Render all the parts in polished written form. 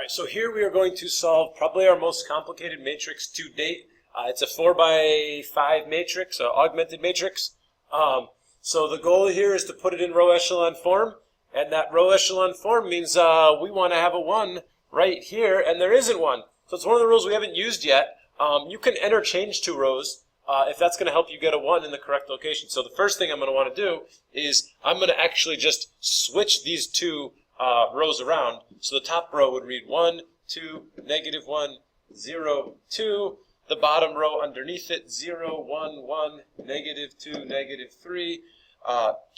Alright, so here we are going to solve probably our most complicated matrix to date. It's a 4 by 5 matrix, an augmented matrix. So the goal here is to put it in row echelon form, and that row echelon form means we want to have a 1 right here, and there isn't one. So it's one of the rules we haven't used yet. You can interchange two rows if that's going to help you get a 1 in the correct location. So the first thing I'm going to want to do is I'm going to actually just switch these two rows around. So the top row would read 1, 2, negative 1, 0, 2. The bottom row underneath it, 0, 1, 1, negative 2, negative 3,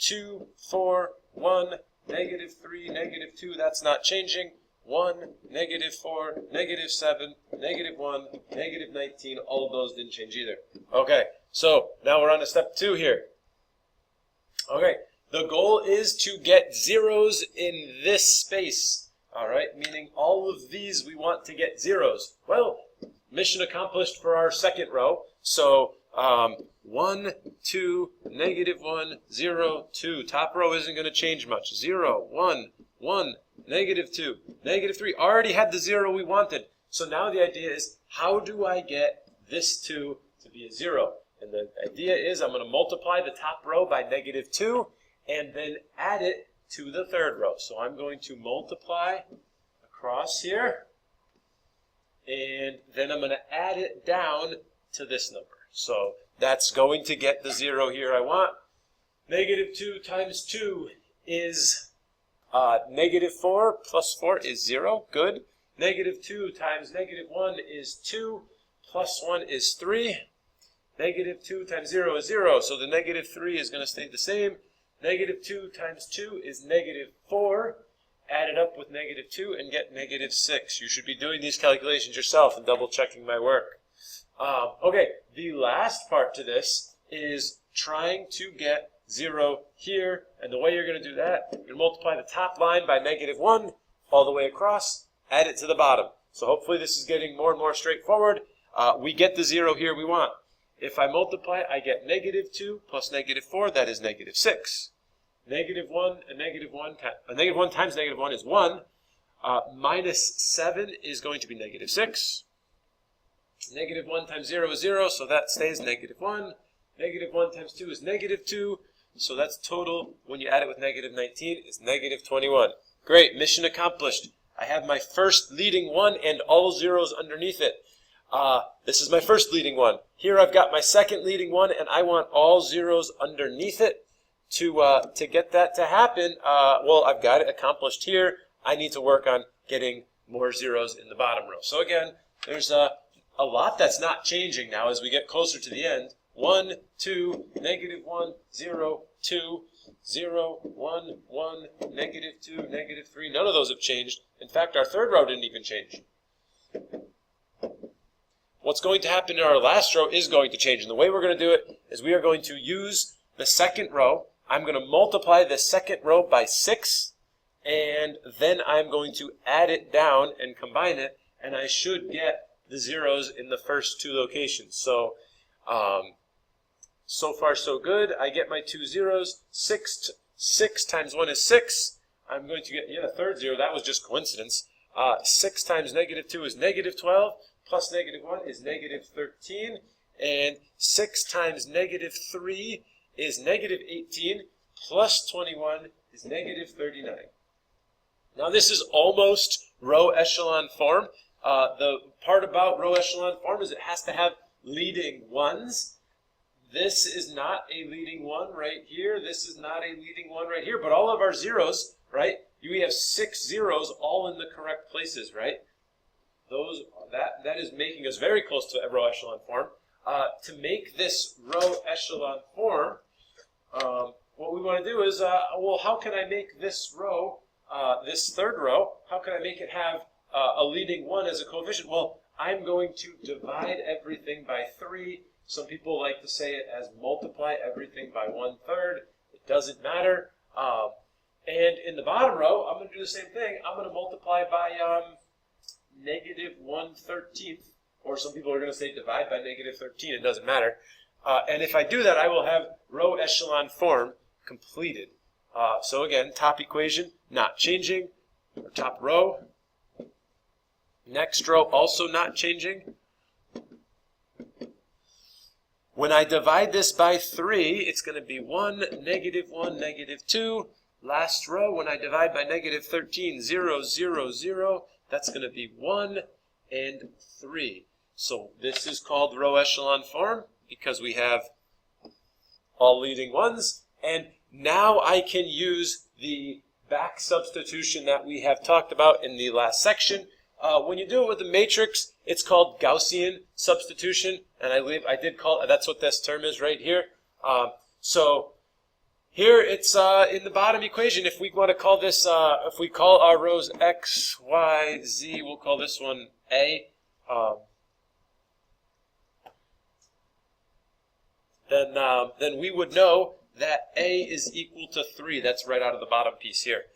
2, 4, 1, negative 3, negative 2. That's not changing. 1, negative 4, negative 7, negative 1, negative 19. All of those didn't change either. Okay, so now we're on to step 2 here. Okay. The goal is to get zeros in this space, all right? Meaning all of these we want to get zeros. Well, mission accomplished for our second row. So 1, 2, negative 1, 0, 2. Top row isn't going to change much. 0, 1, 1, negative 2, negative 3. Already had the 0 we wanted. So now the idea is, how do I get this 2 to be a 0? And the idea is I'm going to multiply the top row by negative 2. And then add it to the third row. So I'm going to multiply across here, and then I'm going to add it down to this number. So that's going to get the 0 here I want. Negative 2 times 2 is negative 4, plus 4 is 0. Good. Negative 2 times negative 1 is 2, plus 1 is 3. Negative 2 times 0 is 0, so the negative 3 is going to stay the same. Negative 2 times 2 is negative 4. Add it up with negative 2 and get negative 6. You should be doing these calculations yourself and double checking my work. Okay, the last part to this is trying to get 0 here. And the way you're going to do that, you're going to multiply the top line by negative 1 all the way across, add it to the bottom. So hopefully this is getting more and more straightforward. We get the 0 here we want. If I multiply, I get negative 2 plus negative 4, that is negative 6. Negative 1 and negative 1, negative 1 times negative 1 is 1. Minus 7 is going to be negative 6. Negative 1 times 0 is 0, so that stays negative 1. Negative 1 times 2 is negative 2, so that's total, when you add it with negative 19, is negative 21. Great, mission accomplished. I have my first leading 1 and all zeros underneath it. This is my first leading 1. Here I've got my second leading 1, and I want all zeros underneath it. To get that to happen, well, I've got it accomplished here. I need to work on getting more zeros in the bottom row. So again, there's a lot that's not changing now as we get closer to the end. 1, 2, negative 1, 0, 2, 0, 1, 1, negative 2, negative 3. None of those have changed. In fact, our third row didn't even change. What's going to happen in our last row is going to change. And the way we're going to do it is we are going to use the second row. I'm going to multiply the second row by 6, and then I'm going to add it down and combine it, and I should get the zeros in the first two locations. So, so far so good. I get my two zeros. 6 times 1 is 6. I'm going to get, a third 0. That was just coincidence. 6 times negative 2 is negative 12, plus negative 1 is negative 13, and 6 times negative 3 is negative 18, plus 21 is negative 39. Now this is almost row echelon form. The part about row echelon form is it has to have leading 1s. This is not a leading 1 right here. This is not a leading 1 right here. But all of our zeros, right? We have 6 zeros all in the correct places, right? That is making us very close to a row echelon form. To make this row echelon form, what we want to do is, well, how can I make this row, this third row, how can I make it have a leading 1 as a coefficient? Well, I'm going to divide everything by 3. Some people like to say it as multiply everything by 1/3. It doesn't matter. And in the bottom row, I'm going to do the same thing. I'm going to multiply by negative 1/13. Or some people are going to say divide by negative 13. It doesn't matter. And if I do that, I will have row echelon form completed. So again, top equation not changing. Our top row Next row also not changing. When I divide this by 3, it's going to be 1, negative 2. Last row, when I divide by negative 13, 0, 0, 0, that's going to be 1 and 3. So this is called row echelon form because we have all leading ones. And now I can use the back substitution that we have talked about in the last section. When you do it with a matrix, it's called Gaussian substitution, and I believe I did call it, that's what this term is right here. So here it's in the bottom equation. If we want to call this, if we call our rows x, y, z, we'll call this one a. Then we would know that a is equal to 3. That's right out of the bottom piece here.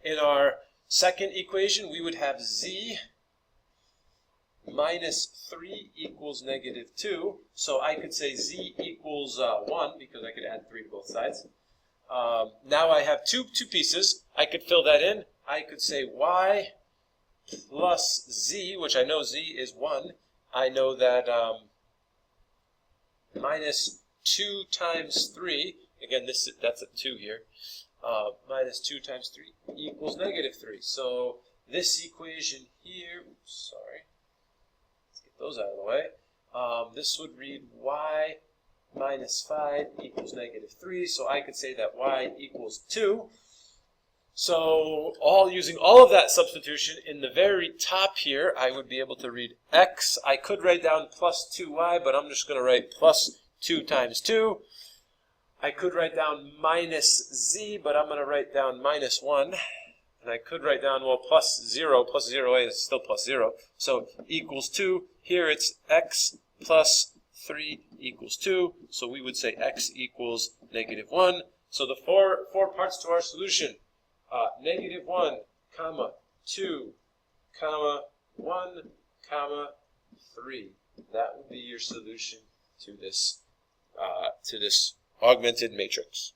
In our second equation, we would have z minus 3 equals negative 2. So I could say z equals 1 because I could add 3 to both sides. Now I have two pieces. I could fill that in. I could say y plus z, which I know z is 1. I know that minus 2 times 3, again, that's a 2 here. Minus 2 times 3 equals negative 3. So this equation here, let's get those out of the way. This would read y minus 5 equals negative 3. So I could say that y equals 2. So using all of that substitution, in the very top here, I would be able to read x. I could write down plus 2y, but I'm just going to write plus 2 times 2. I could write down minus z, but I'm going to write down minus 1. And I could write down, well, plus 0. Plus 0a is still plus 0. So equals 2. Here it's x plus 3 equals 2. So we would say x equals negative 1. So the four parts to our solution, negative 1, comma, 2, comma, 1, comma, 3. That would be your solution to this augmented matrix.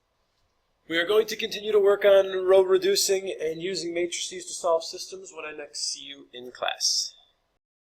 We are going to continue to work on row reducing and using matrices to solve systems when I next see you in class.